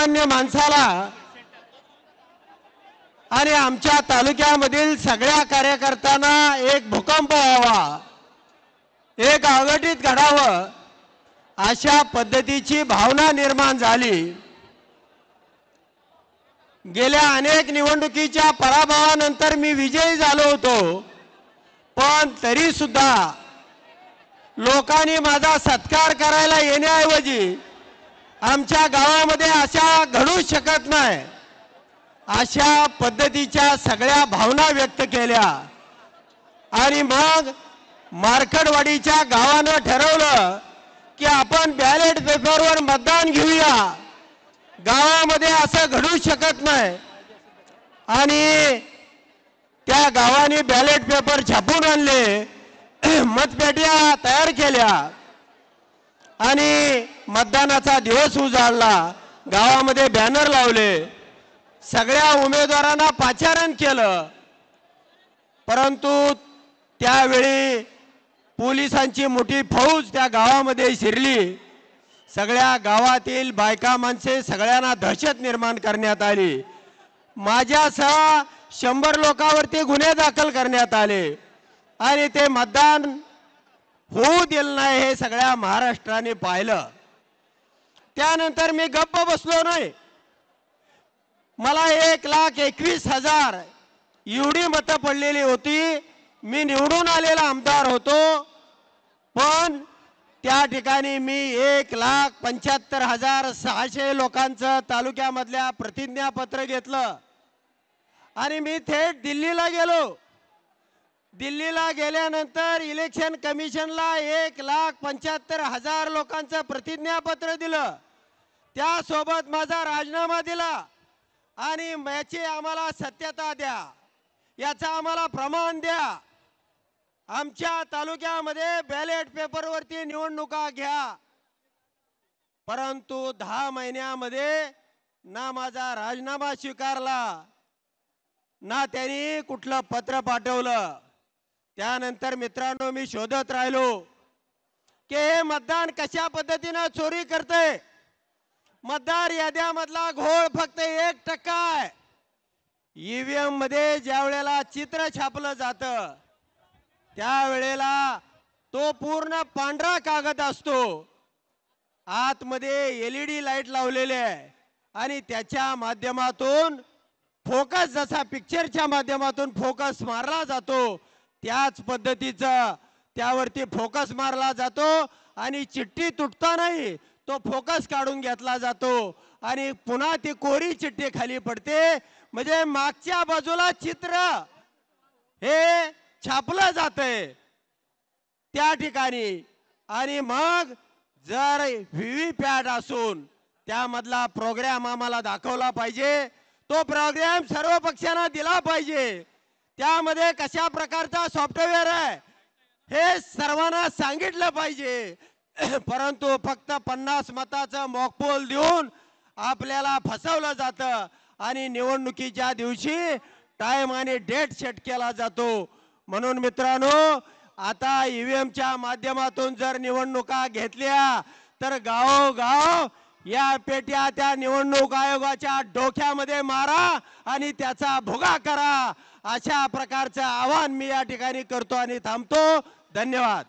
सर्वसामान्य माणसाला आणि आमच्या तालुक्यामधील सगळ्या कार्यकर्त्यांना एक भूकंप व्हावा, एक अघटित घडावं अशा पद्धतीची भावना निर्माण झाली। गेल्या अनेक निवडणुकीच्या पराभवानंतर मी विजयी झालो होतो, पण तरी सुद्धा लोकांनी माझा सत्कार करायला येण्याऐवजी आमच्या गावामध्ये अशा घडू शकत नाही अशा पद्धतीच्या सगळ्या भावना व्यक्त केल्या। आणि मग मार्कडवाडीच्या गावानं ठरवलं की आपण बॅलेट पेपरवर मतदान घेऊया, गावामध्ये असं घडू शकत नाही। आणि त्या गावाने बॅलेट पेपर छापून आणले, मतपेट्या तयार केल्या आणि मतदानाचा दिवस उजाडला। गावामध्ये बॅनर लावले, सगळ्या उमेदवारांना पाचारण केलं, परंतु त्यावेळी पोलिसांची मोठी फौज त्या गावामध्ये शिरली। सगळ्या गावातील बायका माणसे सगळ्यांना दहशत निर्माण करण्यात आली। माझ्यासह 100 लोकांवरती गुन्हे दाखल करण्यात आले आणि ते मतदान होऊ दिलं नाही हे सगळ्या महाराष्ट्राने पाहिलं। त्यानंतर मी गप्प बसलो नाही। मला 1,21,000 एवढी मतं पडलेली होती। मी निवडून आलेला आमदार होतो, पण त्या ठिकाणी मी 1,75,600 लोकांचं तालुक्यामधल्या प्रतिज्ञापत्र घेतलं आणि मी थेट दिल्लीला गेलो। दिल्लीला गेल्यानंतर इलेक्शन कमिशनला 1,75,000 लोकांचं प्रतिज्ञापत्र दिलं, त्यासोबत माझा राजीनामा दिला आणि याची आम्हाला सत्यता द्या, याचा आम्हाला प्रमाण द्या, आमच्या तालुक्यामध्ये बॅलेट पेपरवरती निवडणुका घ्या। परंतु 10 महिन्यामध्ये ना माझा राजीनामा स्वीकारला, ना त्यांनी कुठलं पत्र पाठवलं। त्यानंतर मित्रांनो मी शोधत राहिलो की हे मतदान कशा पद्धतीने चोरी करते। मतदार याद्यामधला घोळ फक्त 1% आहे। ईव्हीएम मध्ये ज्या वेळेला चित्र छापलं जातं त्यावेळेला तो पूर्ण पांढरा कागद असतो, आतमध्ये LED लाईट लावलेले आहे आणि त्याच्या माध्यमातून फोकस जसा पिक्चरच्या माध्यमातून फोकस मारला जातो त्याच पद्धतीचा त्यावरती फोकस मारला जातो आणि चिठ्ठी तुटतानाही तो फोकस काढून घेतला जातो आणि पुन्हा ती कोरी चिठ्ठी खाली पडते। म्हणजे मागच्या बाजूला चित्र हे छापलं जातंय त्या ठिकाणी। आणि मग जर व्हीव्हीपॅट असून त्यामधला प्रोग्राम आम्हाला दाखवला पाहिजे, तो प्रोग्राम सर्व पक्षांना दिला पाहिजे, त्यामध्ये कशा प्रकारचा सॉफ्टवेअर आहे हे सर्वांना सांगितलं पाहिजे। परंतु फक्त 50 मताचं मॉकपोल देऊन आपल्याला फसवलं जातं आणि निवडणुकीच्या दिवशी टाइम आणि डेट सेट केला जातो। म्हणून मित्रांनो आता ईव्हीएमच्या माध्यमातून जर निवडणुका घेतल्या तर गावोगाव या पेट्या त्या निवडणूक आयोगाच्या डोक्यामध्ये मारा आणि त्याचा भुगा करा, अशा प्रकारचं आवाहन मी या ठिकाणी करतो आणि थांबतो। धन्यवाद।